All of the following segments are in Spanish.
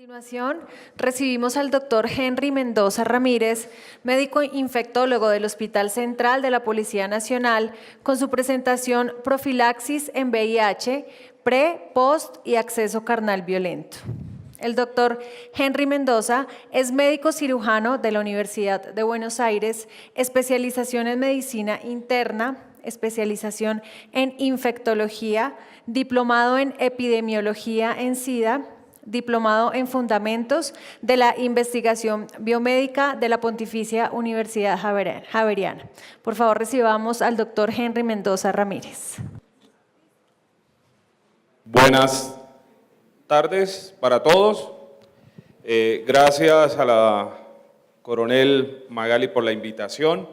A continuación, recibimos al doctor Henry Mendoza Ramírez, médico infectólogo del Hospital Central de la Policía Nacional, con su presentación Profilaxis en VIH, pre, post y acceso carnal violento. El doctor Henry Mendoza es médico cirujano de la Universidad de Buenos Aires, especialización en medicina interna, especialización en infectología, diplomado en epidemiología en SIDA, diplomado en Fundamentos de la Investigación Biomédica de la Pontificia Universidad Javeriana. Por favor, recibamos al doctor Henry Mendoza Ramírez. Buenas tardes para todos. Gracias a la coronel Magali por la invitación.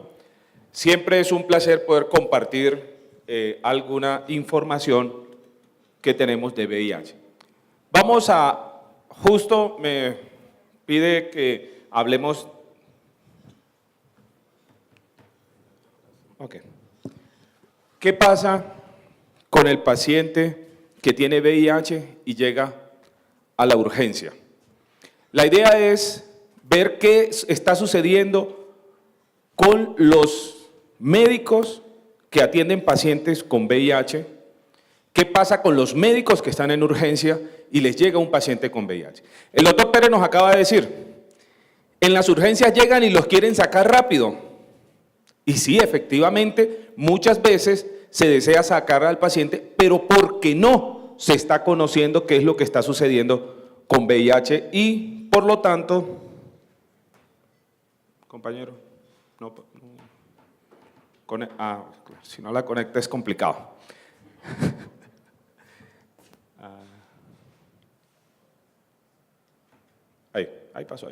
Siempre es un placer poder compartir alguna información que tenemos de VIH. Justo me pide que hablemos. Ok. ¿Qué pasa con el paciente que tiene VIH y llega a la urgencia? La idea es ver qué está sucediendo con los médicos que atienden pacientes con VIH, qué pasa con los médicos que están en urgencia y les llega un paciente con VIH. El doctor Pérez nos acaba de decir, en las urgencias llegan y los quieren sacar rápido. Y sí, efectivamente, muchas veces se desea sacar al paciente, pero porque no se está conociendo qué es lo que está sucediendo con VIH y, por lo tanto, compañero, si no la conecta es complicado. Ahí pasó.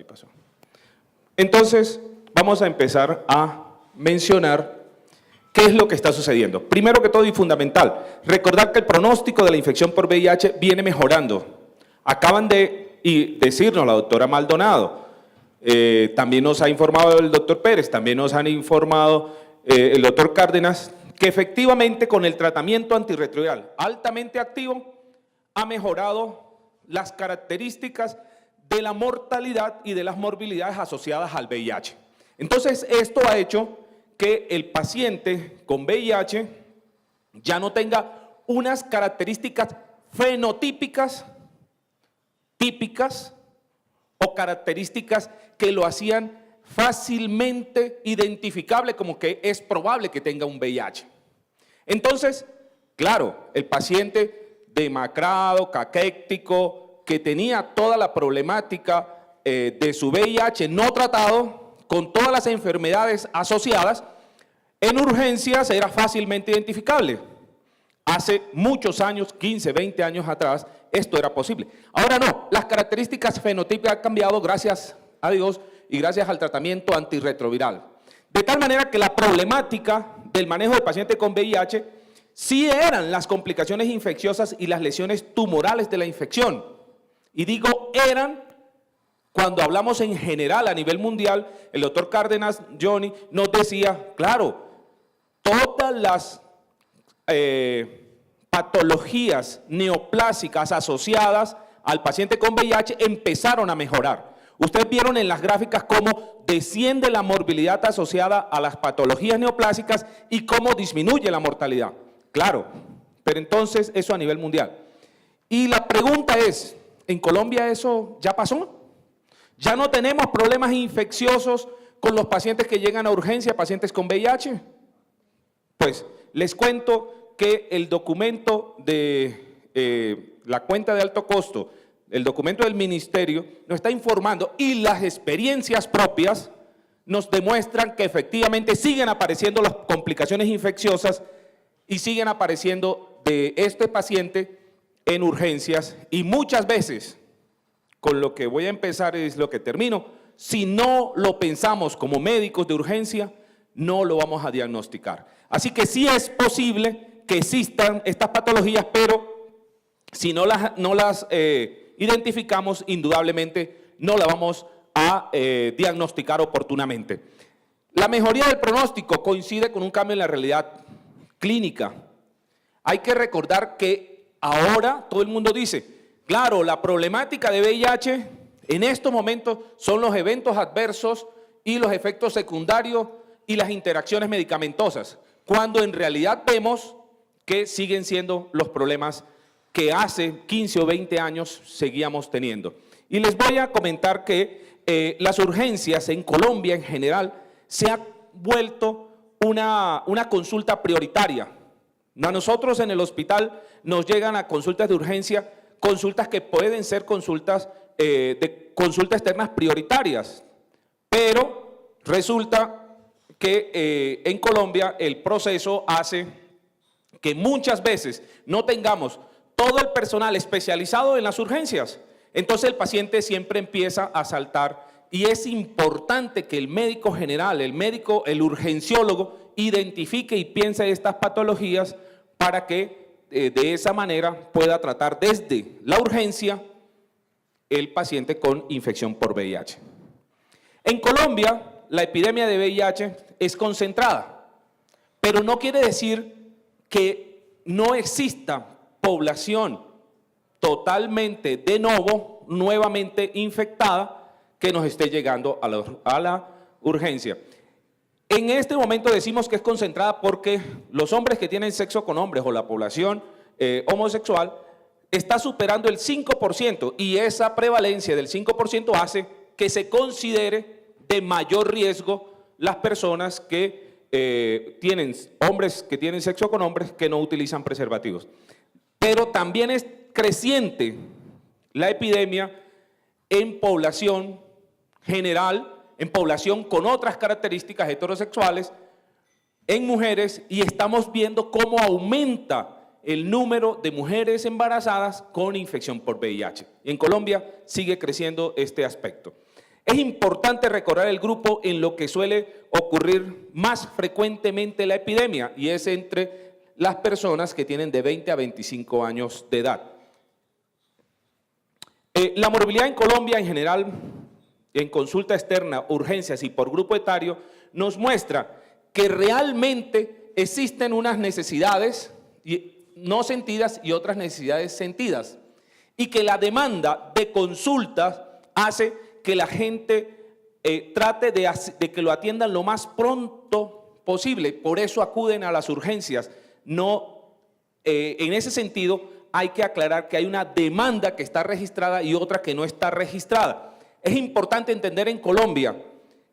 Entonces, vamos a empezar a mencionar qué es lo que está sucediendo. Primero que todo y fundamental, recordar que el pronóstico de la infección por VIH viene mejorando. Acaban de decirnos la doctora Maldonado, también nos ha informado el doctor Pérez, también nos han informado el doctor Cárdenas, que efectivamente con el tratamiento antirretroviral altamente activo ha mejorado las características de la mortalidad y de las morbilidades asociadas al VIH. Entonces, esto ha hecho que el paciente con VIH ya no tenga unas características fenotípicas típicas o características que lo hacían fácilmente identificable como que es probable que tenga un VIH. Entonces, claro, el paciente demacrado, caquéctico, que tenía toda la problemática de su VIH no tratado, con todas las enfermedades asociadas, en urgencias era fácilmente identificable. Hace muchos años, 15, 20 años atrás, esto era posible. Ahora no, las características fenotípicas han cambiado gracias a Dios y gracias al tratamiento antirretroviral. De tal manera que la problemática del manejo del paciente con VIH sí eran las complicaciones infecciosas y las lesiones tumorales de la infección. Y digo eran, cuando hablamos en general a nivel mundial, el doctor Cárdenas, Johnny, nos decía, claro, todas las patologías neoplásicas asociadas al paciente con VIH empezaron a mejorar. Ustedes vieron en las gráficas cómo desciende la morbilidad asociada a las patologías neoplásicas y cómo disminuye la mortalidad. Claro, pero entonces eso a nivel mundial. Y la pregunta es, ¿en Colombia eso ya pasó? ¿Ya no tenemos problemas infecciosos con los pacientes que llegan a urgencia, pacientes con VIH? Pues les cuento que el documento de la cuenta de alto costo, el documento del ministerio, nos está informando y las experiencias propias nos demuestran que efectivamente siguen apareciendo las complicaciones infecciosas y siguen apareciendo de este paciente en urgencias y muchas veces, con lo que voy a empezar es lo que termino, si no lo pensamos como médicos de urgencia, no lo vamos a diagnosticar. Así que sí es posible que existan estas patologías, pero si no las identificamos, indudablemente no las vamos a diagnosticar oportunamente. La mejoría del pronóstico coincide con un cambio en la realidad clínica. Hay que recordar que ahora todo el mundo dice, claro, la problemática de VIH En estos momentos son los eventos adversos y los efectos secundarios y las interacciones medicamentosas, cuando en realidad vemos que siguen siendo los problemas que hace 15 o 20 años seguíamos teniendo. Y les voy a comentar que las urgencias en Colombia en general se ha vuelto una consulta prioritaria. A nosotros en el hospital nos llegan a consultas de urgencia, consultas que pueden ser consultas externas prioritarias, pero resulta que en Colombia el proceso hace que muchas veces no tengamos todo el personal especializado en las urgencias. Entonces el paciente siempre empieza a saltar y es importante que el médico general, el urgenciólogo, identifique y piense estas patologías para que de esa manera pueda tratar desde la urgencia el paciente con infección por VIH. En Colombia, la epidemia de VIH es concentrada, pero no quiere decir que no exista población totalmente de nuevo, nuevamente infectada, que nos esté llegando a la urgencia. En este momento decimos que es concentrada porque los hombres que tienen sexo con hombres o la población homosexual está superando el 5% y esa prevalencia del 5% hace que se considere de mayor riesgo las personas que hombres que tienen sexo con hombres que no utilizan preservativos. Pero también es creciente la epidemia en población general, en población con otras características heterosexuales, en mujeres, y estamos viendo cómo aumenta el número de mujeres embarazadas con infección por VIH. En Colombia sigue creciendo este aspecto. Es importante recordar el grupo en lo que suele ocurrir más frecuentemente la epidemia, y es entre las personas que tienen de 20 a 25 años de edad. La morbilidad en Colombia en general, en consulta externa, urgencias y por grupo etario, nos muestra que realmente existen unas necesidades no sentidas y otras necesidades sentidas, y que la demanda de consultas hace que la gente trate de que lo atiendan lo más pronto posible. Por eso acuden a las urgencias. En ese sentido, hay que aclarar que hay una demanda que está registrada y otra que no está registrada. Es importante entender en Colombia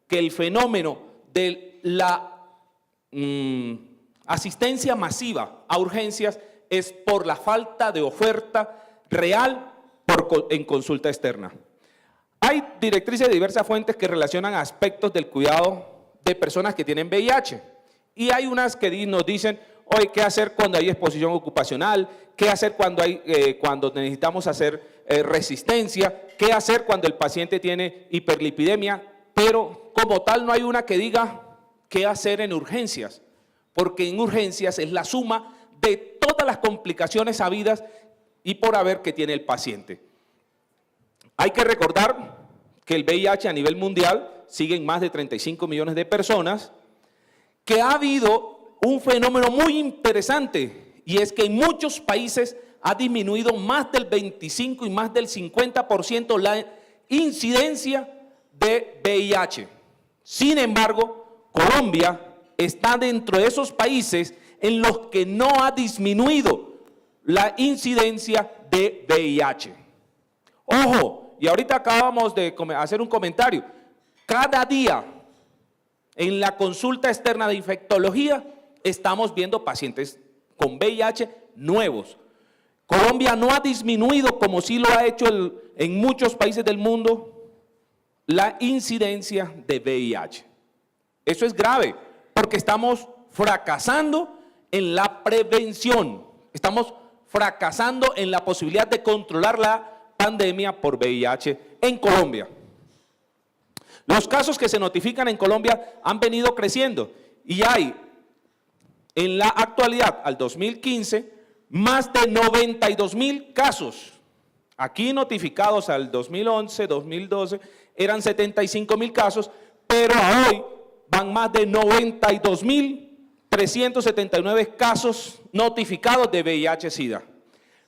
que el fenómeno de la asistencia masiva a urgencias es por la falta de oferta real en consulta externa. Hay directrices de diversas fuentes que relacionan aspectos del cuidado de personas que tienen VIH, y hay unas que nos dicen, oye, ¿qué hacer cuando hay exposición ocupacional? ¿Qué hacer cuando necesitamos hacer resistencia? ¿Qué hacer cuando el paciente tiene hiperlipidemia? Pero como tal no hay una que diga qué hacer en urgencias, porque en urgencias es la suma de todas las complicaciones habidas y por haber que tiene el paciente. Hay que recordar que el VIH a nivel mundial sigue en más de 35 millones de personas, que ha habido un fenómeno muy interesante, y es que en muchos países ha disminuido más del 25 y más del 50% la incidencia de VIH. Sin embargo, Colombia está dentro de esos países en los que no ha disminuido la incidencia de VIH. Ojo, y ahorita acabamos de hacer un comentario. Cada día en la consulta externa de infectología estamos viendo pacientes con VIH nuevos. Colombia no ha disminuido, como sí lo ha hecho en muchos países del mundo, la incidencia de VIH. Eso es grave, porque estamos fracasando en la prevención, estamos fracasando en la posibilidad de controlar la pandemia por VIH en Colombia. Los casos que se notifican en Colombia han venido creciendo y hay en la actualidad, al 2015, más de 92,000 casos. Aquí notificados al 2011, 2012, eran 75,000 casos, pero a hoy van más de 92,379 casos notificados de VIH-Sida.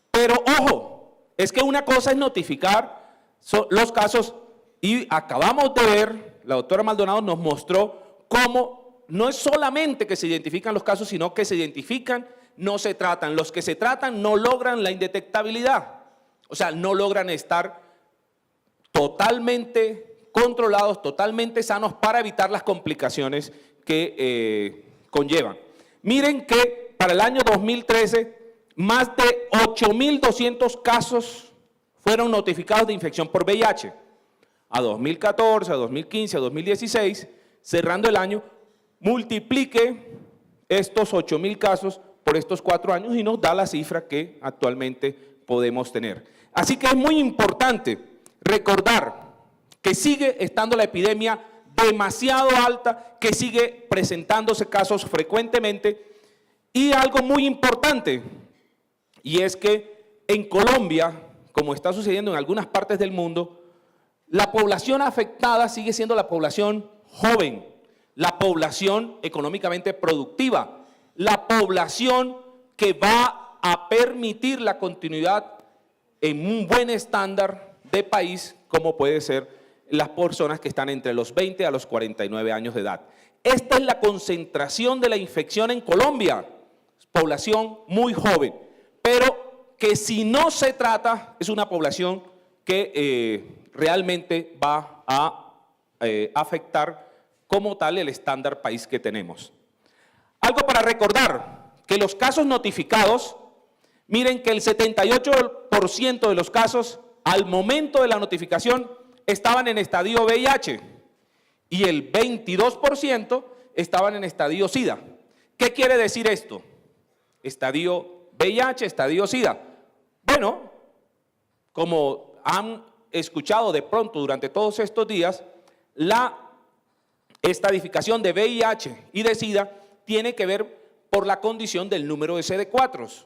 Pero ojo, es que una cosa es notificar son los casos, y acabamos de ver, la doctora Maldonado nos mostró cómo no es solamente que se identifican los casos, sino que se identifican, no se tratan. Los que se tratan no logran la indetectabilidad, o sea, no logran estar totalmente controlados, totalmente sanos para evitar las complicaciones que conllevan. Miren que para el año 2013, más de 8.200 casos fueron notificados de infección por VIH. A 2014, a 2015, a 2016, cerrando el año, multiplique estos 8.000 casos por estos 4 años y nos da la cifra que actualmente podemos tener. Así que es muy importante recordar que sigue estando la epidemia demasiado alta, que sigue presentándose casos frecuentemente, y algo muy importante, y es que en Colombia, como está sucediendo en algunas partes del mundo, la población afectada sigue siendo la población joven, la población económicamente productiva, la población que va a permitir la continuidad en un buen estándar de país, como puede ser las personas que están entre los 20 a los 49 años de edad. Esta es la concentración de la infección en Colombia, población muy joven, pero que si no se trata es una población que realmente va a afectar como tal el estándar país que tenemos. Algo para recordar, que los casos notificados, miren que el 78% de los casos al momento de la notificación estaban en estadio VIH y el 22% estaban en estadio SIDA. ¿Qué quiere decir esto? Estadio VIH, estadio SIDA. Bueno, como han escuchado de pronto durante todos estos días, la estadificación de VIH y de SIDA tiene que ver por la condición del número de CD4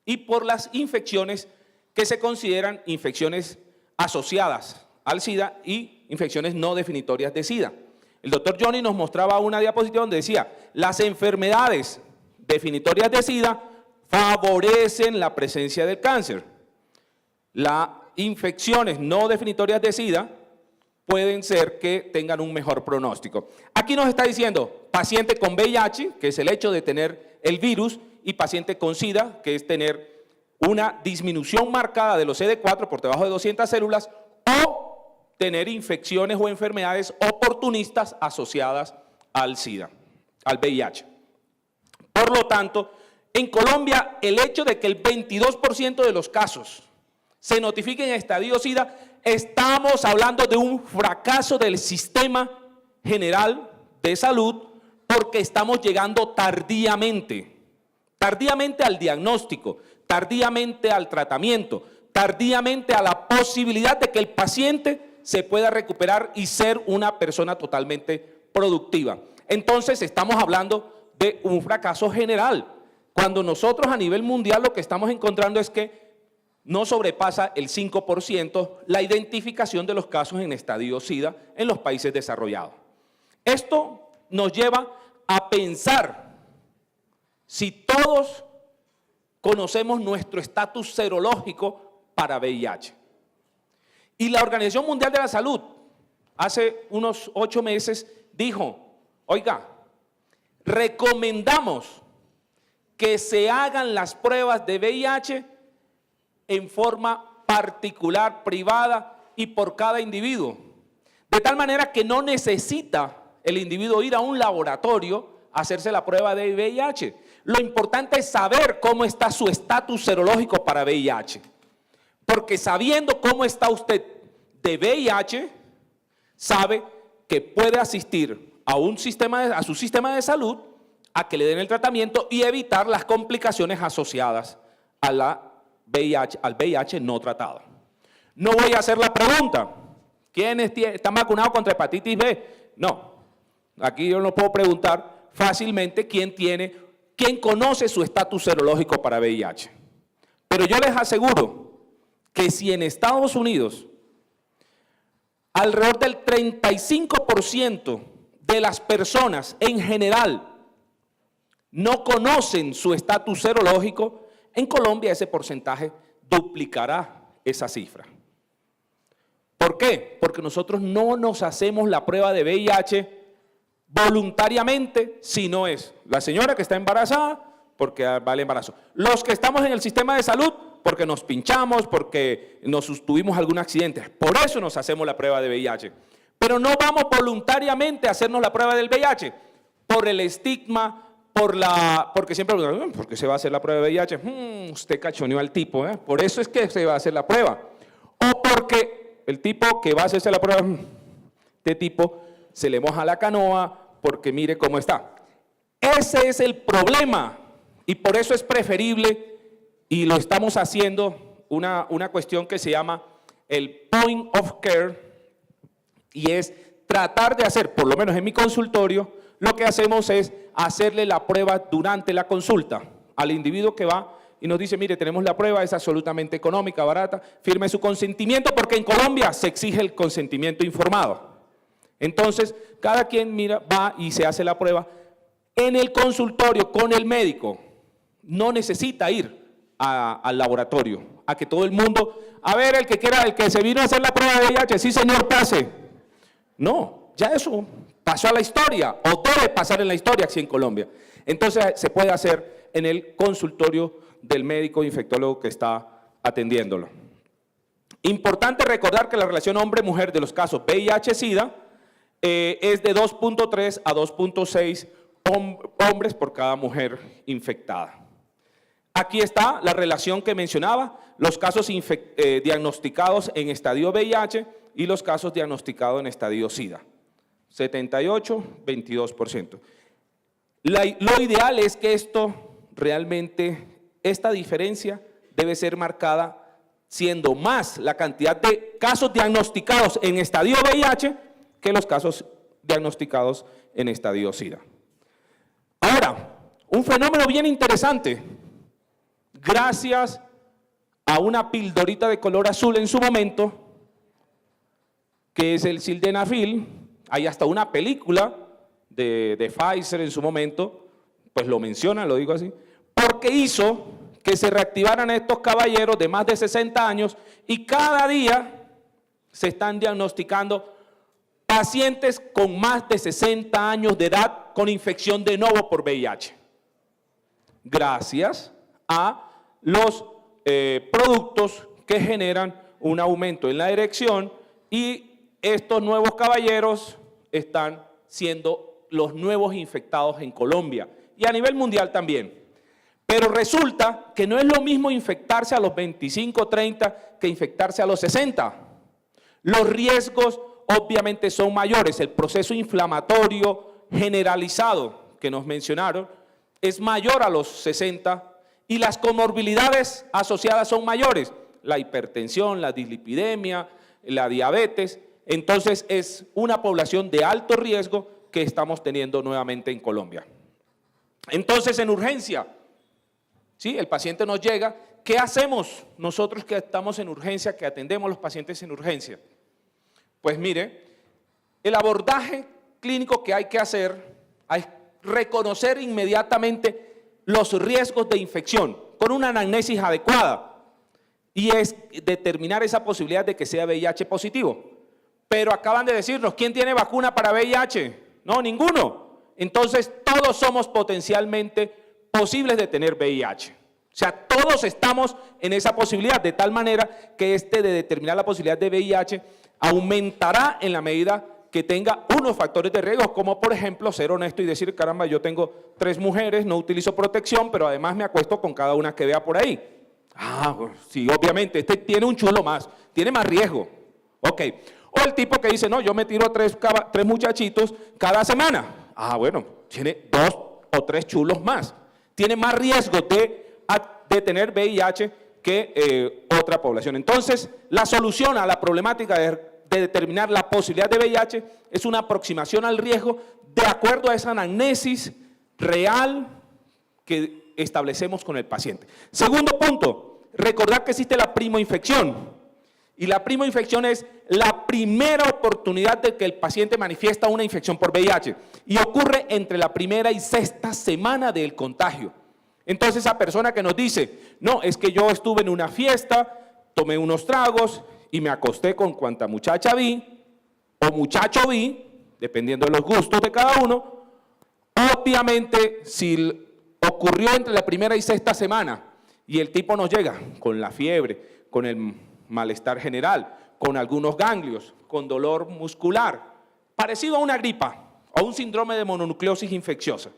y por las infecciones que se consideran infecciones asociadas al SIDA y infecciones no definitorias de SIDA. El doctor Johnny nos mostraba una diapositiva donde decía, las enfermedades definitorias de SIDA favorecen la presencia del cáncer. Las infecciones no definitorias de SIDA pueden ser que tengan un mejor pronóstico. Aquí nos está diciendo paciente con VIH, que es el hecho de tener el virus, y paciente con SIDA, que es tener una disminución marcada de los CD4 por debajo de 200 células o tener infecciones o enfermedades oportunistas asociadas al SIDA, al VIH. Por lo tanto, en Colombia, el hecho de que el 22% de los casos se notifiquen en estadio SIDA, estamos hablando de un fracaso del sistema general de salud porque estamos llegando tardíamente al diagnóstico, tardíamente al tratamiento, tardíamente a la posibilidad de que el paciente se pueda recuperar y ser una persona totalmente productiva. Entonces estamos hablando de un fracaso general, cuando nosotros a nivel mundial lo que estamos encontrando es que no sobrepasa el 5% la identificación de los casos en estadio SIDA en los países desarrollados. Esto nos lleva a pensar si todos conocemos nuestro estatus serológico para VIH. Y la Organización Mundial de la Salud hace unos 8 meses dijo, oiga, recomendamos que se hagan las pruebas de VIH en forma particular, privada y por cada individuo. De tal manera que no necesita el individuo ir a un laboratorio a hacerse la prueba de VIH. Lo importante es saber cómo está su estatus serológico para VIH. Porque sabiendo cómo está usted de VIH, sabe que puede asistir a su sistema de salud a que le den el tratamiento y evitar las complicaciones asociadas al VIH no tratado. No voy a hacer la pregunta, ¿quiénes están vacunados contra hepatitis B? No, aquí yo no puedo preguntar fácilmente quién conoce su estatus serológico para VIH. Pero yo les aseguro que si en Estados Unidos alrededor del 35% de las personas en general no conocen su estatus serológico, en Colombia ese porcentaje duplicará esa cifra. ¿Por qué? Porque nosotros no nos hacemos la prueba de VIH voluntariamente, si no es la señora que está embarazada, porque va el embarazo. Los que estamos en el sistema de salud, porque nos pinchamos, porque tuvimos algún accidente. Por eso nos hacemos la prueba de VIH. Pero no vamos voluntariamente a hacernos la prueba del VIH, por el estigma, porque siempre ¿por qué se va a hacer la prueba de VIH? Usted cachoneó al tipo, por eso es que se va a hacer la prueba. O porque el tipo que va a hacerse la prueba, este tipo se le moja la canoa porque mire cómo está. Ese es el problema y por eso es preferible, y lo estamos haciendo, una cuestión que se llama el point of care, y es tratar de hacer, por lo menos en mi consultorio, lo que hacemos es hacerle la prueba durante la consulta al individuo que va y nos dice, mire, tenemos la prueba, es absolutamente económica, barata, firme su consentimiento, porque en Colombia se exige el consentimiento informado. Entonces, cada quien va y se hace la prueba en el consultorio con el médico. No necesita ir al laboratorio, a que todo el mundo, a ver, el que se vino a hacer la prueba de VIH, sí señor, pase. No, ya eso pasó a la historia, o debe pasar en la historia aquí en Colombia. Entonces, se puede hacer en el consultorio del médico infectólogo que está atendiéndolo. Importante recordar que la relación hombre-mujer de los casos VIH-Sida es de 2.3 a 2.6 hombres por cada mujer infectada. Aquí está la relación que mencionaba, los casos diagnosticados en estadio VIH y los casos diagnosticados en estadio SIDA. 78, 22%. Lo ideal es que esta diferencia debe ser marcada siendo más la cantidad de casos diagnosticados en estadio VIH que los casos diagnosticados en estadio SIDA. Ahora, un fenómeno bien interesante. Gracias a una pildorita de color azul en su momento, que es el sildenafil, hay hasta una película de Pfizer en su momento, pues lo mencionan, lo digo así, porque hizo que se reactivaran estos caballeros de más de 60 años y cada día se están diagnosticando pacientes con más de 60 años de edad con infección de nuevo por VIH. Gracias a los productos que generan un aumento en la erección, y estos nuevos caballeros están siendo los nuevos infectados en Colombia y a nivel mundial también. Pero resulta que no es lo mismo infectarse a los 25, 30 que infectarse a los 60. Los riesgos obviamente son mayores. El proceso inflamatorio generalizado que nos mencionaron es mayor a los 60 y las comorbilidades asociadas son mayores. La hipertensión, la dislipidemia, la diabetes. Entonces es una población de alto riesgo que estamos teniendo nuevamente en Colombia. Entonces en urgencia, ¿sí? El paciente nos llega. ¿Qué hacemos nosotros que estamos en urgencia, que atendemos a los pacientes en urgencia? Pues mire, el abordaje clínico que hay que hacer es reconocer inmediatamente los riesgos de infección con una anamnesis adecuada y es determinar esa posibilidad de que sea VIH positivo. Pero acaban de decirnos, ¿quién tiene vacuna para VIH? No, ninguno. Entonces todos somos potencialmente posibles de tener VIH. O sea, todos estamos en esa posibilidad, de tal manera que de determinar la posibilidad de VIH aumentará en la medida que tenga unos factores de riesgo, como por ejemplo ser honesto y decir, caramba, yo tengo 3 mujeres, no utilizo protección, pero además me acuesto con cada una que vea por ahí. Ah, pues, sí, obviamente, este tiene un chulo más, tiene más riesgo. Ok. O el tipo que dice, no, yo me tiro 3 muchachitos cada semana. Ah, bueno, tiene 2 o 3 chulos más. Tiene más riesgo de tener VIH que otra población. Entonces, la solución a la problemática de determinar la posibilidad de VIH es una aproximación al riesgo de acuerdo a esa anamnesis real que establecemos con el paciente. Segundo punto, recordar que existe la primoinfección. Y la primoinfección es la primera oportunidad de que el paciente manifiesta una infección por VIH y ocurre entre la primera y 6ª semana del contagio. Entonces esa persona que nos dice, no, es que yo estuve en una fiesta, tomé unos tragos y me acosté con cuanta muchacha vi o muchacho vi, dependiendo de los gustos de cada uno, obviamente si ocurrió entre la primera y sexta semana y el tipo nos llega con la fiebre, con el malestar general, con algunos ganglios, con dolor muscular, parecido a una gripa o un síndrome de mononucleosis infecciosa,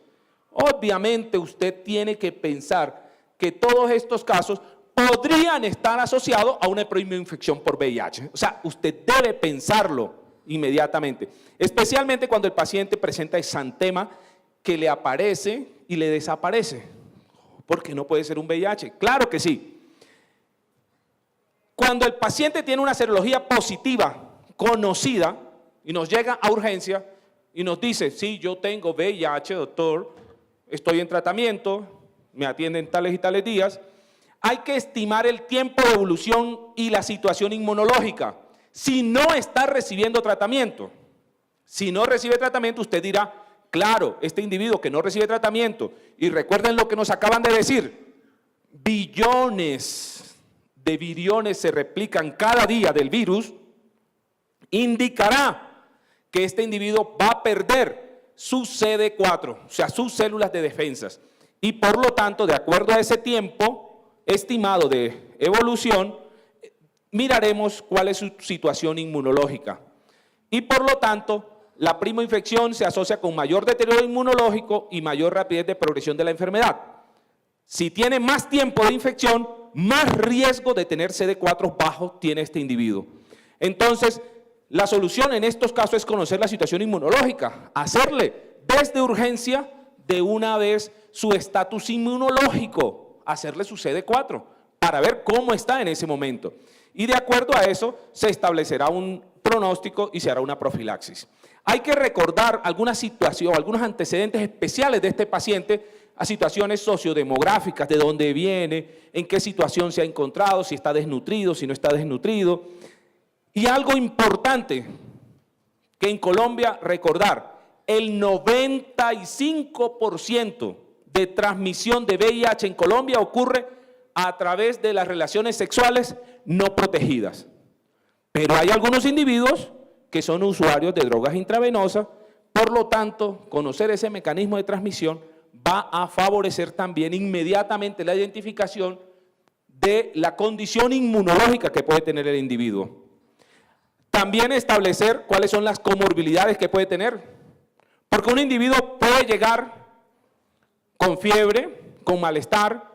obviamente usted tiene que pensar que todos estos casos podrían estar asociados a una infección por VIH. O sea, usted debe pensarlo inmediatamente, especialmente cuando el paciente presenta exantema que le aparece y le desaparece. ¿Por qué no puede ser un VIH? Claro que sí. Cuando el paciente tiene una serología positiva, conocida, y nos llega a urgencia y nos dice, sí, yo tengo VIH, doctor, estoy en tratamiento, me atienden tales y tales días, hay que estimar el tiempo de evolución y la situación inmunológica. Si no está recibiendo tratamiento, si no recibe tratamiento, usted dirá, claro, este individuo que no recibe tratamiento, y recuerden lo que nos acaban de decir, billones de viriones se replican cada día del virus, indicará que este individuo va a perder su CD4, o sea, sus células de defensas. Y por lo tanto, de acuerdo a ese tiempo estimado de evolución, miraremos cuál es su situación inmunológica. Y por lo tanto, la primoinfección se asocia con mayor deterioro inmunológico y mayor rapidez de progresión de la enfermedad. Si tiene más tiempo de infección, más riesgo de tener CD4 bajo tiene este individuo. Entonces, la solución en estos casos es conocer la situación inmunológica, hacerle desde urgencia de una vez su estatus inmunológico, hacerle su CD4 para ver cómo está en ese momento. Y de acuerdo a eso se establecerá un pronóstico y se hará una profilaxis. Hay que recordar algunas situaciones, algunos antecedentes especiales de este paciente a situaciones sociodemográficas, de dónde viene, en qué situación se ha encontrado, si está desnutrido, si no está desnutrido. Y algo importante que en Colombia recordar, el 95% de transmisión de VIH en Colombia ocurre a través de las relaciones sexuales no protegidas. Pero hay algunos individuos que son usuarios de drogas intravenosas, por lo tanto, conocer ese mecanismo de transmisión va a favorecer también inmediatamente la identificación de la condición inmunológica que puede tener el individuo. También establecer cuáles son las comorbilidades que puede tener, porque un individuo puede llegar con fiebre, con malestar,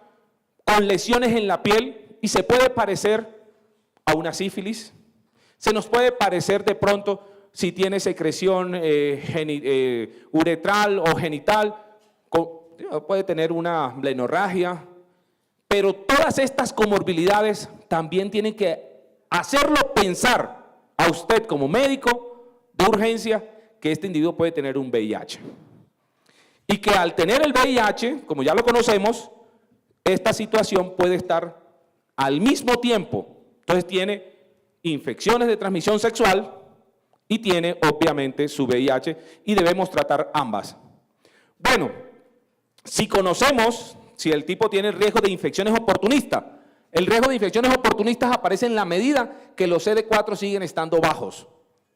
con lesiones en la piel y se puede parecer a una sífilis, se nos puede parecer de pronto si tiene secreción uretral o genital, puede tener una blenorragia, pero todas estas comorbilidades también tienen que hacerlo pensar a usted como médico de urgencia que este individuo puede tener un VIH. Y que al tener el VIH, como ya lo conocemos, esta situación puede estar al mismo tiempo. Entonces tiene infecciones de transmisión sexual y tiene obviamente su VIH y debemos tratar ambas. Bueno, si conocemos si el tipo tiene riesgo de infecciones oportunistas, el riesgo de infecciones oportunistas aparece en la medida que los CD4 siguen estando bajos.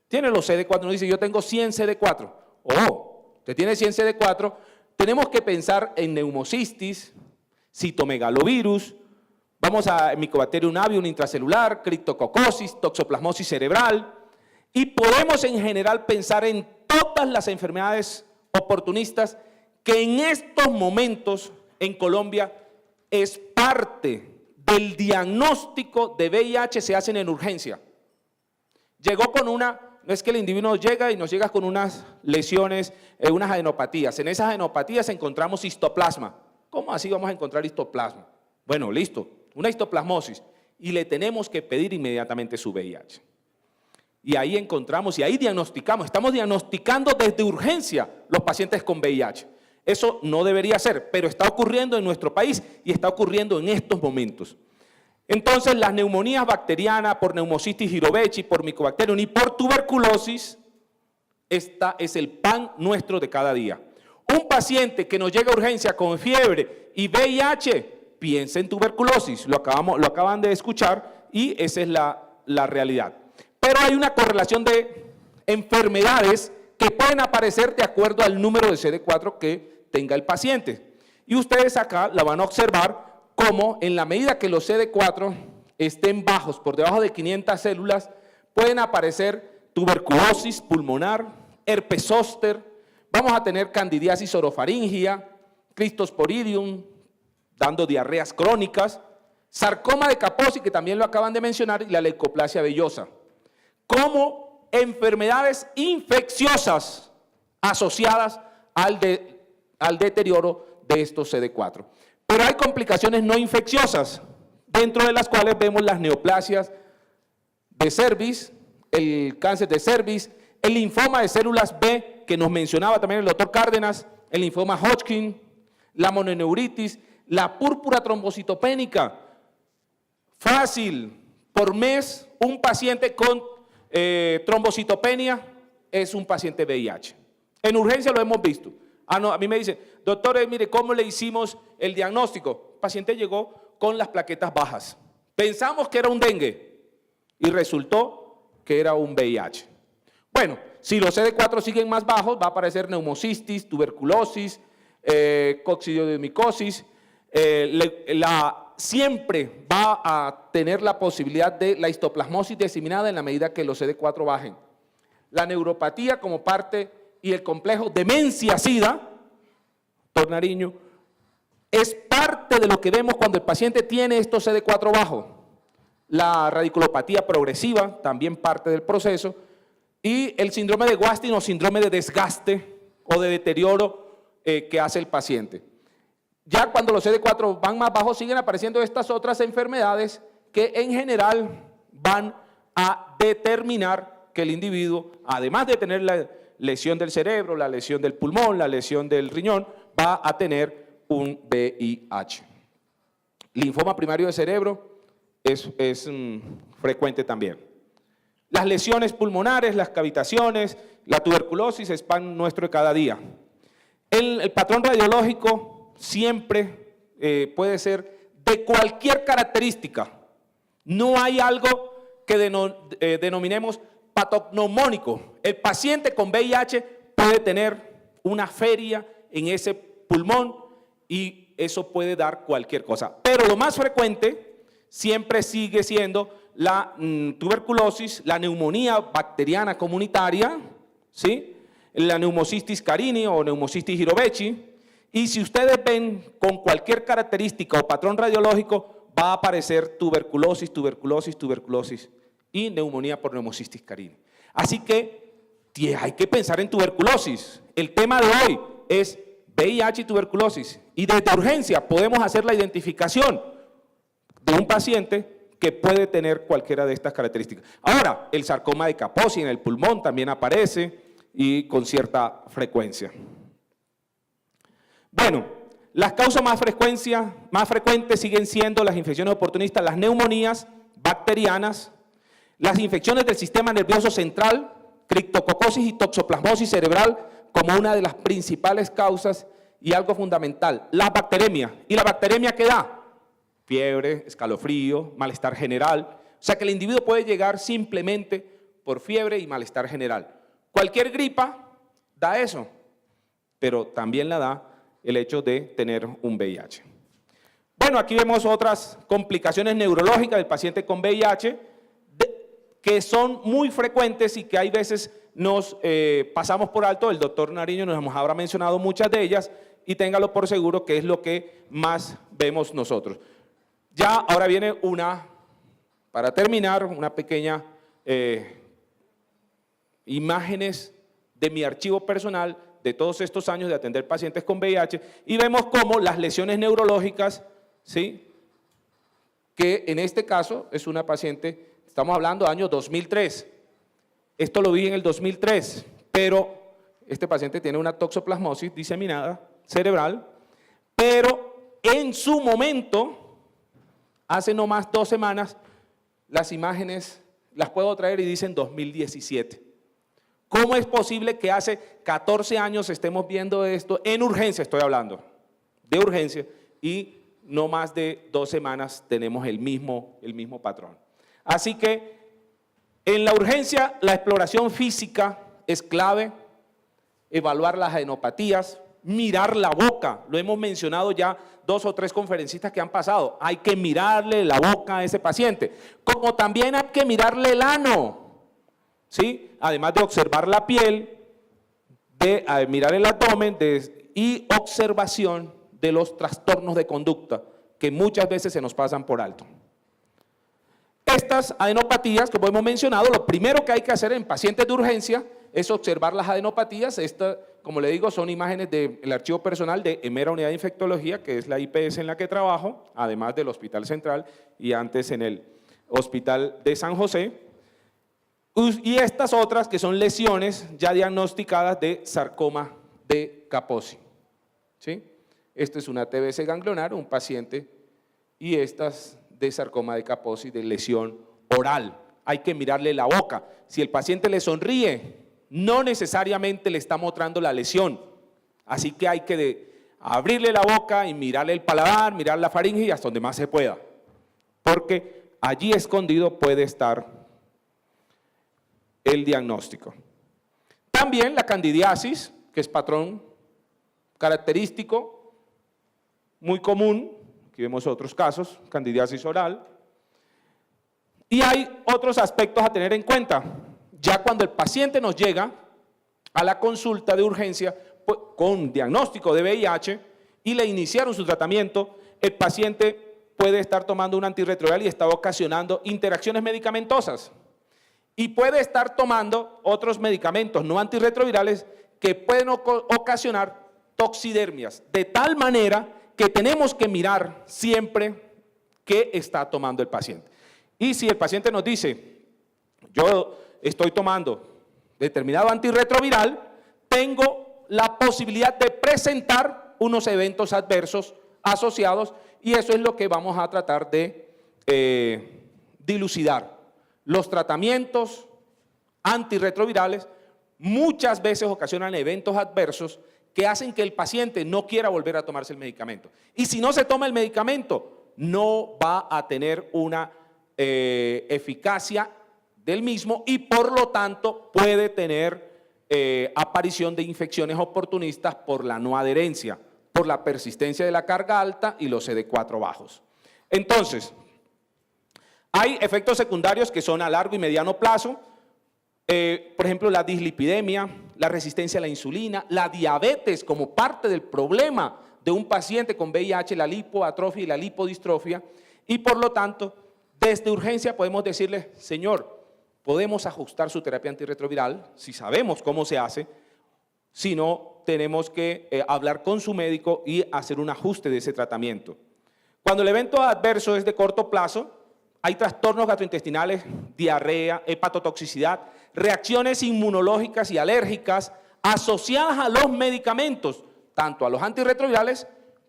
Tiene los CD4, uno dice yo tengo 100 CD4. Oh, usted tiene 100 CD4, tenemos que pensar en neumocistis, citomegalovirus, vamos a Mycobacterium avium intracelular, criptococosis, toxoplasmosis cerebral, y podemos en general pensar en todas las enfermedades oportunistas que en estos momentos en Colombia es parte del diagnóstico de VIH, se hacen en urgencia. Llegó con una, no es que el individuo llega y nos llega con unas lesiones, unas adenopatías. En esas adenopatías encontramos histoplasma. ¿Cómo así vamos a encontrar histoplasma? Bueno, listo, una histoplasmosis. Y le tenemos que pedir inmediatamente su VIH. Y ahí encontramos, y ahí diagnosticamos, estamos diagnosticando desde urgencia los pacientes con VIH. Eso no debería ser, pero está ocurriendo en nuestro país y está ocurriendo en estos momentos. Entonces, las neumonías bacterianas por Pneumocystis jirovecii, por Mycobacterium y por tuberculosis, esta es el pan nuestro de cada día. Un paciente que nos llega a urgencia con fiebre y VIH, piensa en tuberculosis, lo acaban de escuchar y esa es la la realidad. Pero hay una correlación de enfermedades que pueden aparecer de acuerdo al número de CD4 que tenga el paciente. Y ustedes acá la van a observar como en la medida que los CD4 estén bajos, por debajo de 500 células, pueden aparecer tuberculosis pulmonar, herpes zóster, vamos a tener candidiasis orofaringia, Cryptosporidium, dando diarreas crónicas, sarcoma de Kaposi, que también lo acaban de mencionar, y la leucoplasia vellosa, como enfermedades infecciosas asociadas al deterioro de estos CD4. Pero hay complicaciones no infecciosas, dentro de las cuales vemos las neoplasias de cervix, el cáncer de cervix, el linfoma de células B, que nos mencionaba también el doctor Cárdenas, el linfoma Hodgkin, la mononeuritis, la púrpura trombocitopénica. Fácil, por mes, un paciente con trombocitopenia es un paciente VIH. En urgencia lo hemos visto. A mí me dicen, doctor, mire, ¿cómo le hicimos el diagnóstico? El paciente llegó con las plaquetas bajas. Pensamos que era un dengue y resultó que era un VIH. Bueno, si los CD4 siguen más bajos, va a aparecer neumocistis, tuberculosis, coccidioidomicosis, siempre va a tener la posibilidad de la histoplasmosis diseminada en la medida que los CD4 bajen. La neuropatía como parte y el complejo demencia-sida, doctor Nariño, es parte de lo que vemos cuando el paciente tiene estos CD4 bajos. La radiculopatía progresiva, también parte del proceso, y el síndrome de Wasting o síndrome de desgaste o de deterioro que hace el paciente. Ya cuando los CD4 van más bajos, siguen apareciendo estas otras enfermedades que en general van a determinar que el individuo, además de tener la lesión del cerebro, la lesión del pulmón, la lesión del riñón, va a tener un VIH. Linfoma primario de cerebro es frecuente también. Las lesiones pulmonares, las cavitaciones, la tuberculosis es pan nuestro de cada día. El patrón radiológico siempre puede ser de cualquier característica. No hay algo que denominemos patognomónico. El paciente con VIH puede tener una feria en ese pulmón y eso puede dar cualquier cosa. Pero lo más frecuente siempre sigue siendo la tuberculosis, la neumonía bacteriana comunitaria, ¿sí? La neumocistis carini o neumocistis girovechi, y si ustedes ven con cualquier característica o patrón radiológico, va a aparecer tuberculosis, tuberculosis, tuberculosis y neumonía por neumocistis carini. Así que hay que pensar en tuberculosis. El tema de hoy es VIH y tuberculosis, y desde urgencia podemos hacer la identificación de un paciente que puede tener cualquiera de estas características. Ahora, el sarcoma de Kaposi en el pulmón también aparece y con cierta frecuencia. Bueno, las causas más frecuentes siguen siendo las infecciones oportunistas, las neumonías bacterianas, las infecciones del sistema nervioso central, criptococosis y toxoplasmosis cerebral como una de las principales causas, y algo fundamental, la bacteremia. ¿Y la bacteremia qué da? Fiebre, escalofrío, malestar general. O sea que el individuo puede llegar simplemente por fiebre y malestar general. Cualquier gripa da eso, pero también la da el hecho de tener un VIH. Bueno, aquí vemos otras complicaciones neurológicas del paciente con VIH que son muy frecuentes y que hay veces nos pasamos por alto. El doctor Nariño nos habrá mencionado muchas de ellas y téngalo por seguro que es lo que más vemos nosotros. Ya ahora viene para terminar, una pequeña imágenes de mi archivo personal de todos estos años de atender pacientes con VIH, y vemos cómo las lesiones neurológicas, ¿sí?, que en este caso es una paciente, estamos hablando del año 2003, esto lo vi en el 2003, pero este paciente tiene una toxoplasmosis diseminada cerebral, pero en su momento, hace no más 2 semanas, las imágenes las puedo traer y dicen 2017. ¿Cómo es posible que hace 14 años estemos viendo esto en urgencia? Estoy hablando de urgencia, y no más de 2 semanas tenemos el mismo patrón. Así que En la urgencia, la exploración física es clave, evaluar las adenopatías, mirar la boca, lo hemos mencionado ya 2 o 3 conferencistas que han pasado, hay que mirarle la boca a ese paciente, como también hay que mirarle el ano, ¿sí? Además de observar la piel, de mirar el abdomen y observación de los trastornos de conducta que muchas veces se nos pasan por alto. Estas adenopatías, como hemos mencionado, lo primero que hay que hacer en pacientes de urgencia es observar las adenopatías. Estas, como le digo, son imágenes del archivo personal de EMERA Unidad de Infectología, que es la IPS en la que trabajo, además del Hospital Central y antes en el Hospital de San José. Y estas otras que son lesiones ya diagnosticadas de sarcoma de Kaposi, ¿sí? Esta es una TBC ganglionar, un paciente, y estas de sarcoma de Kaposi, de lesión oral. Hay que mirarle la boca. Si el paciente le sonríe, no necesariamente le está mostrando la lesión. Así que hay que abrirle la boca y mirarle el paladar, mirar la faringe y hasta donde más se pueda. Porque allí escondido puede estar el diagnóstico. También la candidiasis, que es patrón característico, muy común. Aquí vemos otros casos, candidiasis oral. Y hay otros aspectos a tener en cuenta. Ya cuando el paciente nos llega a la consulta de urgencia con diagnóstico de VIH y le iniciaron su tratamiento, el paciente puede estar tomando un antirretroviral y está ocasionando interacciones medicamentosas. Y puede estar tomando otros medicamentos no antirretrovirales que pueden ocasionar toxidermias, de tal manera que tenemos que mirar siempre qué está tomando el paciente. Y si el paciente nos dice, yo estoy tomando determinado antirretroviral, tengo la posibilidad de presentar unos eventos adversos asociados y eso es lo que vamos a tratar de dilucidar. Los tratamientos antirretrovirales muchas veces ocasionan eventos adversos que hacen que el paciente no quiera volver a tomarse el medicamento. Y si no se toma el medicamento, no va a tener una eficacia del mismo y por lo tanto puede tener aparición de infecciones oportunistas por la no adherencia, por la persistencia de la carga alta y los CD4 bajos. Entonces, hay efectos secundarios que son a largo y mediano plazo, por ejemplo, la dislipidemia, la resistencia a la insulina, la diabetes como parte del problema de un paciente con VIH, la lipoatrofia y la lipodistrofia, y por lo tanto, desde urgencia podemos decirle, señor, podemos ajustar su terapia antirretroviral, si sabemos cómo se hace, si no, tenemos que hablar con su médico y hacer un ajuste de ese tratamiento. Cuando el evento adverso es de corto plazo, hay trastornos gastrointestinales, diarrea, hepatotoxicidad, reacciones inmunológicas y alérgicas asociadas a los medicamentos, tanto a los antirretrovirales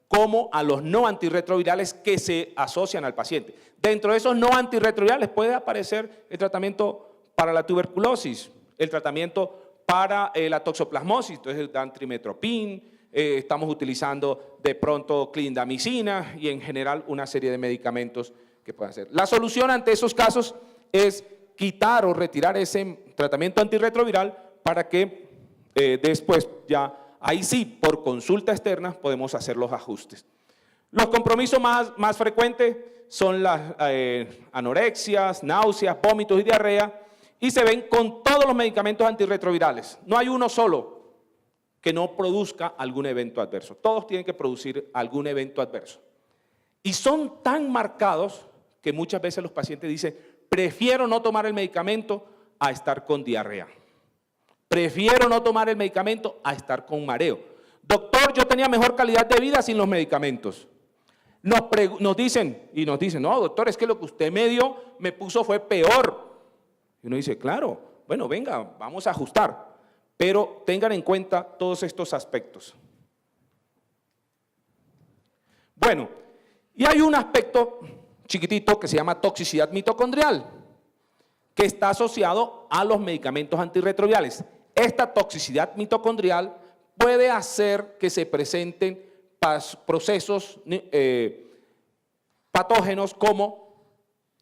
como a los no antirretrovirales que se asocian al paciente. Dentro de esos no antirretrovirales puede aparecer el tratamiento para la tuberculosis, el tratamiento para la toxoplasmosis, entonces dan trimetoprim, estamos utilizando de pronto clindamicina y en general una serie de medicamentos que pueden hacer. La solución ante esos casos es quitar o retirar ese tratamiento antirretroviral para que después ya, ahí sí, por consulta externa podemos hacer los ajustes. Los compromisos más frecuentes son las anorexias, náuseas, vómitos y diarrea y se ven con todos los medicamentos antirretrovirales. No hay uno solo que no produzca algún evento adverso. Todos tienen que producir algún evento adverso. Y son tan marcados que muchas veces los pacientes dicen, prefiero no tomar el medicamento a estar con diarrea. Prefiero no tomar el medicamento a estar con mareo. Doctor, yo tenía mejor calidad de vida sin los medicamentos. Nos dicen, no, doctor, es que lo que usted me dio, me puso fue peor. Y uno dice, claro, bueno, venga, vamos a ajustar. Pero tengan en cuenta todos estos aspectos. Bueno, y hay un aspecto chiquitito que se llama toxicidad mitocondrial, que está asociado a los medicamentos antirretrovirales. Esta toxicidad mitocondrial puede hacer que se presenten procesos patógenos como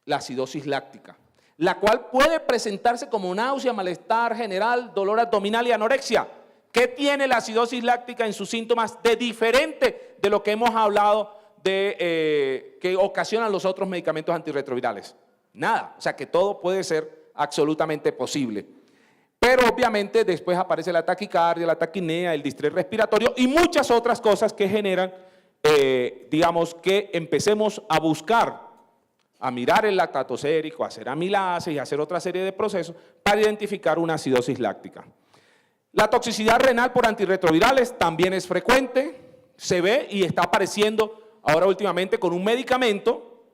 la acidosis láctica. la cual puede presentarse como náusea, malestar general, dolor abdominal y anorexia. ¿Qué tiene la acidosis láctica en sus síntomas de diferente de lo que hemos hablado de que ocasionan los otros medicamentos antirretrovirales? Nada, o sea que todo puede ser absolutamente posible. Pero obviamente después aparece la taquicardia, la taquipnea, el distrés respiratorio y muchas otras cosas que generan, digamos, que empecemos a buscar, a mirar el lactato sérico, a hacer amilases y hacer otra serie de procesos para identificar una acidosis láctica. La toxicidad renal por antirretrovirales también es frecuente, se ve y está apareciendo ahora últimamente con un medicamento,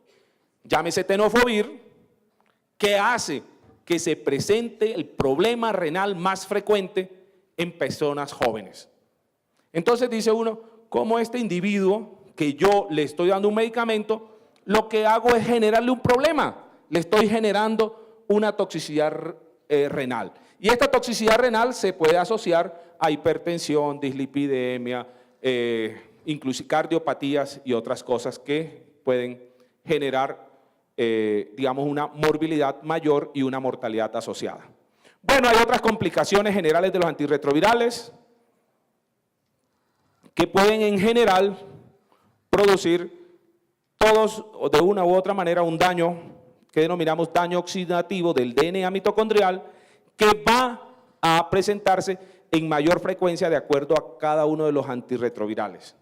llámese tenofovir, que hace que se presente el problema renal más frecuente en personas jóvenes. Entonces dice uno, ¿cómo este individuo que yo le estoy dando un medicamento, lo que hago es generarle un problema? Le estoy generando una toxicidad renal. Y esta toxicidad renal se puede asociar a hipertensión, dislipidemia, incluso cardiopatías y otras cosas que pueden generar, digamos, una morbilidad mayor y una mortalidad asociada. Bueno, hay otras complicaciones generales de los antirretrovirales que pueden en general producir todos de una u otra manera un daño que denominamos daño oxidativo del DNA mitocondrial que va a presentarse en mayor frecuencia de acuerdo a cada uno de los antirretrovirales.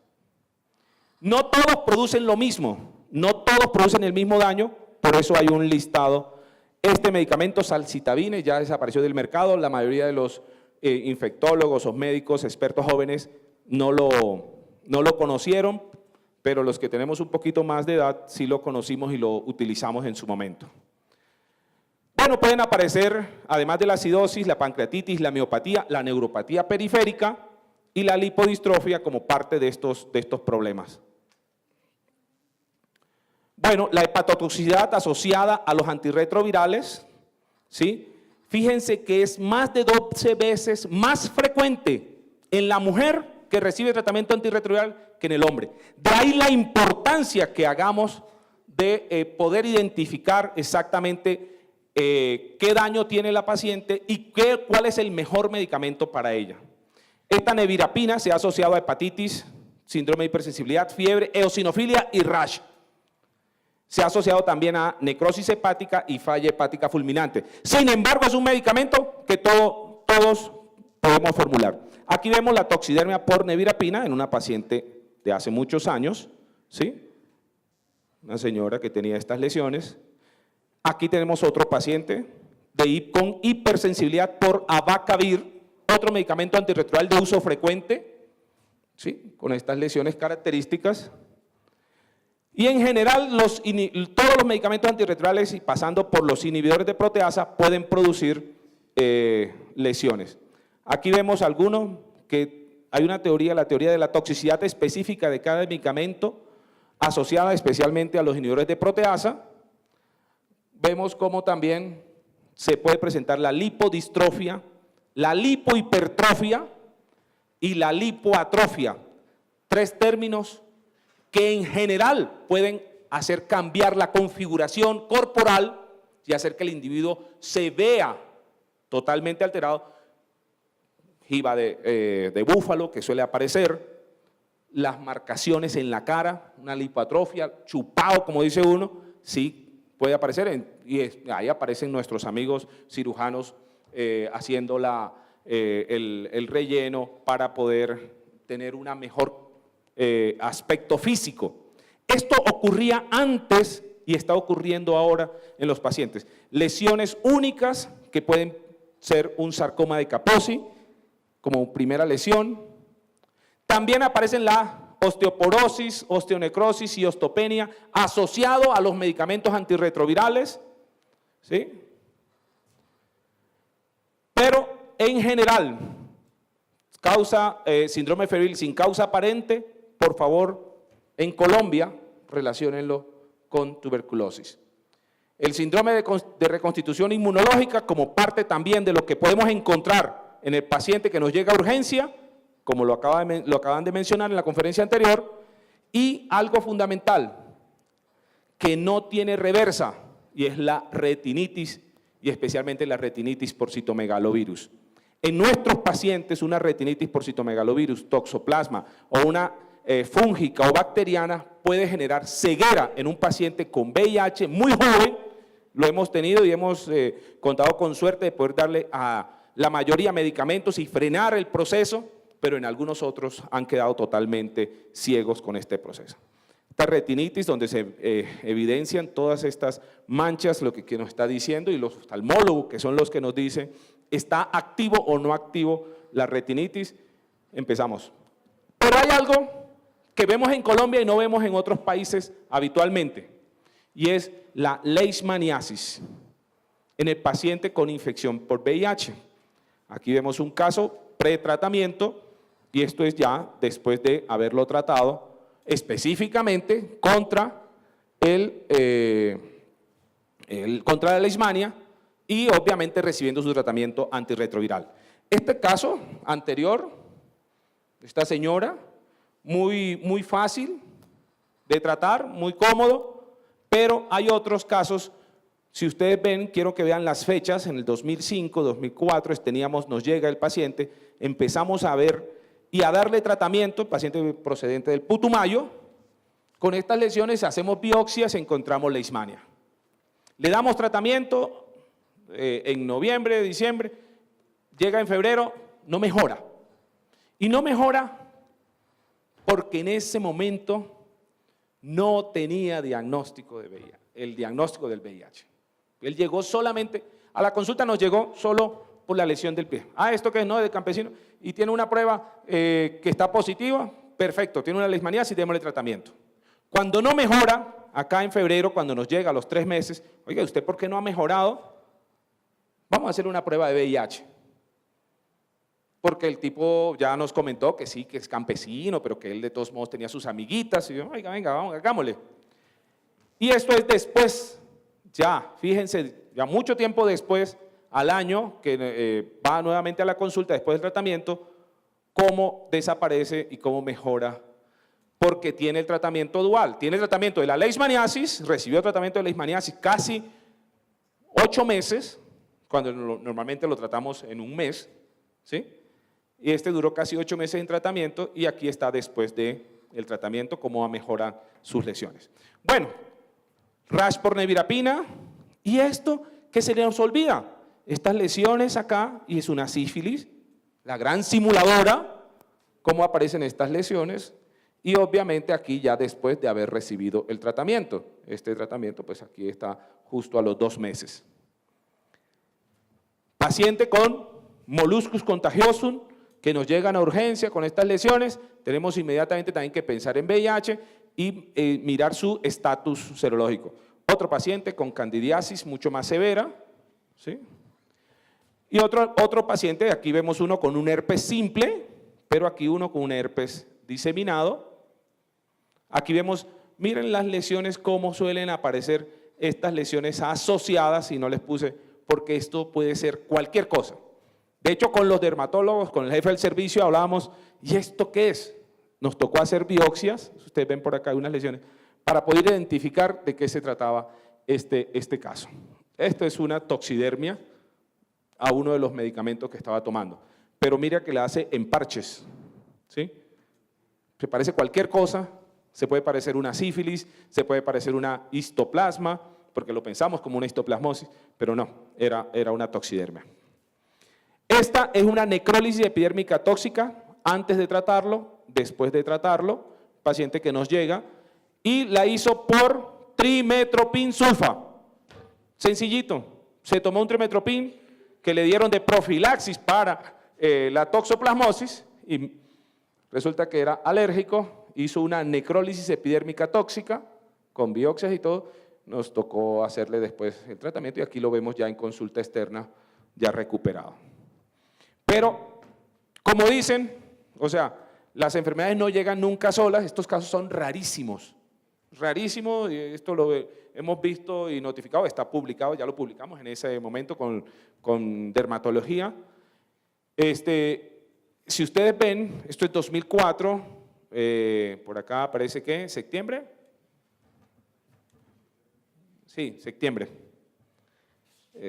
No todos producen lo mismo, no todos producen el mismo daño, por eso hay un listado. Este medicamento, salcitabine, ya desapareció del mercado, la mayoría de los infectólogos o médicos, expertos jóvenes, no lo conocieron, pero los que tenemos un poquito más de edad sí lo conocimos y lo utilizamos en su momento. Bueno, pueden aparecer, además de la acidosis, la pancreatitis, la miopatía, la neuropatía periférica y la lipodistrofia como parte de estos problemas. Bueno, la hepatotoxicidad asociada a los antirretrovirales, ¿sí? Fíjense que es más de 12 veces más frecuente en la mujer que recibe tratamiento antirretroviral que en el hombre. De ahí la importancia que hagamos de poder identificar exactamente qué daño tiene la paciente y cuál es el mejor medicamento para ella. Esta nevirapina se ha asociado a hepatitis, síndrome de hipersensibilidad, fiebre, eosinofilia y rash. Se ha asociado también a necrosis hepática y falla hepática fulminante. Sin embargo, es un medicamento que todos podemos formular. Aquí vemos la toxidermia por nevirapina en una paciente de hace muchos años, ¿sí? Una señora que tenía estas lesiones. Aquí tenemos otro paciente con hipersensibilidad por abacavir, otro medicamento antirretroviral de uso frecuente, ¿sí? Con estas lesiones características. Y en general, todos los medicamentos antirretrovirales, y pasando por los inhibidores de proteasa, pueden producir lesiones. Aquí vemos algunos que hay una teoría, la teoría de la toxicidad específica de cada medicamento, asociada especialmente a los inhibidores de proteasa. Vemos cómo también se puede presentar la lipodistrofia, la lipohipertrofia y la lipoatrofia. Tres términos que en general pueden hacer cambiar la configuración corporal y hacer que el individuo se vea totalmente alterado. Jiba de búfalo que suele aparecer, las marcaciones en la cara, una lipoatrofia, chupado como dice uno, sí puede aparecer y ahí aparecen nuestros amigos cirujanos haciendo el relleno para poder tener una mejor aspecto físico. Esto ocurría antes y está ocurriendo ahora en los pacientes. Lesiones únicas que pueden ser un sarcoma de Kaposi como primera lesión. También aparecen la osteoporosis, osteonecrosis y osteopenia asociado a los medicamentos antirretrovirales, ¿sí? Pero en general, causa síndrome febril sin causa aparente, por favor, en Colombia, relaciónenlo con tuberculosis. El síndrome de reconstitución inmunológica como parte también de lo que podemos encontrar en el paciente que nos llega a urgencia, como lo acaban de mencionar en la conferencia anterior, y algo fundamental, que no tiene reversa, y es la retinitis y especialmente la retinitis por citomegalovirus. En nuestros pacientes, una retinitis por citomegalovirus, toxoplasma o una fúngica o bacteriana puede generar ceguera en un paciente con VIH muy joven. Lo hemos tenido y hemos contado con suerte de poder darle a la mayoría medicamentos y frenar el proceso, pero en algunos otros han quedado totalmente ciegos con este proceso. Esta retinitis, donde se evidencian todas estas manchas, lo que nos está diciendo, y los oftalmólogos, que son los que nos dicen, ¿está activo o no activo la retinitis? Empezamos. Pero hay algo que vemos en Colombia y no vemos en otros países habitualmente, y es la leishmaniasis en el paciente con infección por VIH. Aquí vemos un caso pretratamiento, y esto es ya después de haberlo tratado específicamente contra contra la leishmania y obviamente recibiendo su tratamiento antirretroviral. Este caso anterior, esta señora, muy fácil de tratar, muy cómodo, pero hay otros casos. Si ustedes ven, quiero que vean las fechas, en el 2005, 2004, nos llega el paciente, empezamos a ver y a darle tratamiento, paciente procedente del Putumayo, con estas lesiones hacemos biopsias, encontramos leishmania. Le damos tratamiento en noviembre, diciembre, llega en febrero, no mejora. Y no mejora porque en ese momento no tenía diagnóstico de VIH, el diagnóstico del VIH. Él llegó solamente, a la consulta nos llegó solo por la lesión del pie. Esto que es no de campesino y tiene una prueba que está positiva, perfecto, tiene una leishmaniasis, démosle tratamiento. Cuando no mejora, acá en febrero, cuando nos llega a los 3 meses, oiga, ¿usted por qué no ha mejorado? Vamos a hacer una prueba de VIH. Porque el tipo ya nos comentó que sí, que es campesino, pero que él de todos modos tenía sus amiguitas, y yo, oiga, venga, vamos, hagámosle. Y esto es después, ya, fíjense, ya mucho tiempo después, al año, que va nuevamente a la consulta después del tratamiento, cómo desaparece y cómo mejora, porque tiene el tratamiento dual, tiene el tratamiento de la leishmaniasis, recibió tratamiento de leishmaniasis casi 8 meses, cuando normalmente lo tratamos en un mes, ¿sí? Y este duró casi 8 meses en tratamiento y aquí está después del tratamiento, cómo va a mejorar sus lesiones. Bueno, rash por nevirapina, y esto que se nos olvida, estas lesiones acá, y es una sífilis, la gran simuladora, cómo aparecen estas lesiones, y obviamente aquí ya después de haber recibido el tratamiento. Este tratamiento pues aquí está justo a los 2 meses. Paciente con molluscus contagiosum, que nos llegan a urgencia con estas lesiones, tenemos inmediatamente también que pensar en VIH y mirar su estatus serológico. Otro paciente con candidiasis mucho más severa, ¿sí? Y otro paciente, aquí vemos uno con un herpes simple, pero aquí uno con un herpes diseminado. Aquí vemos, miren las lesiones, cómo suelen aparecer estas lesiones asociadas, y no les puse, porque esto puede ser cualquier cosa. De hecho, con los dermatólogos, con el jefe del servicio, hablábamos, ¿y esto qué es? Nos tocó hacer biopsias, ustedes ven por acá hay unas lesiones, para poder identificar de qué se trataba este caso. Esto es una toxidermia a uno de los medicamentos que estaba tomando, pero mira que la hace en parches, ¿sí? Se parece cualquier cosa, se puede parecer una sífilis, se puede parecer una histoplasma, porque lo pensamos como una histoplasmosis, pero no, era una toxidermia. Esta es una necrólisis epidérmica tóxica antes de tratarlo, después de tratarlo, paciente que nos llega y la hizo por trimetropin sulfa. Sencillito, se tomó un trimetropin que le dieron de profilaxis para la toxoplasmosis y resulta que era alérgico, hizo una necrólisis epidérmica tóxica con biopsias y todo, nos tocó hacerle después el tratamiento y aquí lo vemos ya en consulta externa, ya recuperado. Pero, como dicen, o sea, las enfermedades no llegan nunca solas, estos casos son rarísimos, rarísimos, y esto lo hemos visto y notificado, está publicado, ya lo publicamos en ese momento con dermatología. Si ustedes ven, esto es 2004, por acá aparece que, ¿septiembre? Sí, septiembre.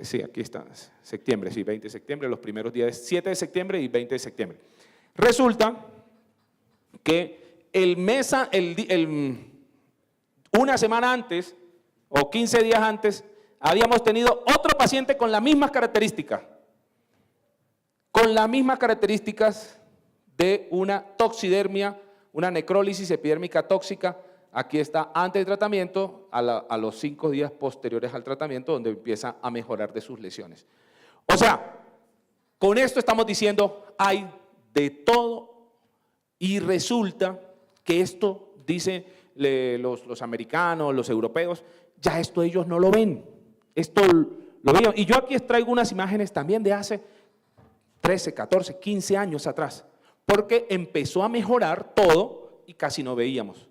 Sí, aquí está, septiembre, sí, 20 de septiembre, los primeros días, 7 de septiembre y 20 de septiembre. Resulta que una semana antes, o 15 días antes, habíamos tenido otro paciente con las mismas características. Con las mismas características de una toxidermia, una necrólisis epidérmica tóxica. Aquí está antes del tratamiento, a los 5 días posteriores al tratamiento, donde empieza a mejorar de sus lesiones. O sea, con esto estamos diciendo, hay de todo, y resulta que esto, dicen los americanos, los europeos, ya esto ellos no lo ven. Esto lo veían. Y yo aquí traigo unas imágenes también de hace 13, 14, 15 años atrás, porque empezó a mejorar todo y casi no veíamos.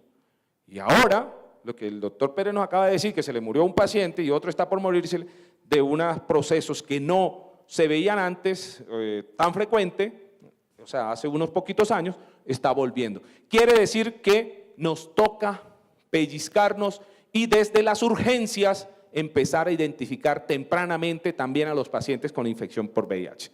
Y ahora, lo que el doctor Pérez nos acaba de decir, que se le murió un paciente y otro está por morirse de unos procesos que no se veían antes tan frecuente, o sea, hace unos poquitos años, está volviendo. Quiere decir que nos toca pellizcarnos y desde las urgencias empezar a identificar tempranamente también a los pacientes con infección por VIH.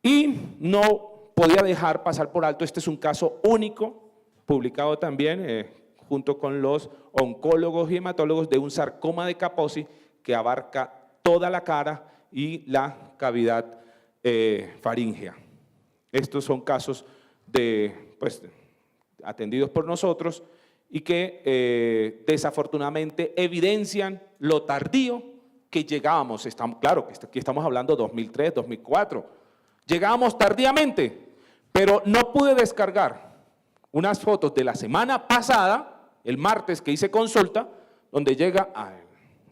Y no podía dejar pasar por alto, este es un caso único, publicado también junto con los oncólogos y hematólogos, de un sarcoma de Kaposi que abarca toda la cara y la cavidad faríngea. Estos son casos atendidos por nosotros y que desafortunadamente evidencian lo tardío que llegábamos. Claro que aquí estamos hablando de 2003, 2004. Llegábamos tardíamente, pero no pude descargar unas fotos de la semana pasada, el martes que hice consulta, donde llega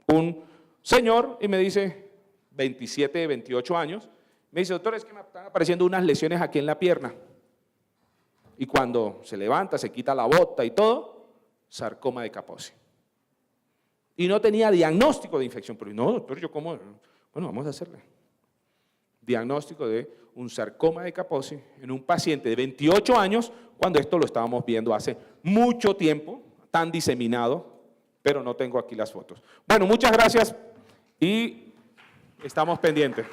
un señor y me dice, 27, 28 años, me dice, doctor, es que me están apareciendo unas lesiones aquí en la pierna. Y cuando se levanta, se quita la bota y todo, sarcoma de Kaposi. Y no tenía diagnóstico de infección. Pero no, doctor, ¿yo cómo? Bueno, vamos a hacerle diagnóstico de un sarcoma de Kaposi en un paciente de 28 años, cuando esto lo estábamos viendo hace mucho tiempo, tan diseminado, pero no tengo aquí las fotos. Bueno, muchas gracias y estamos pendientes.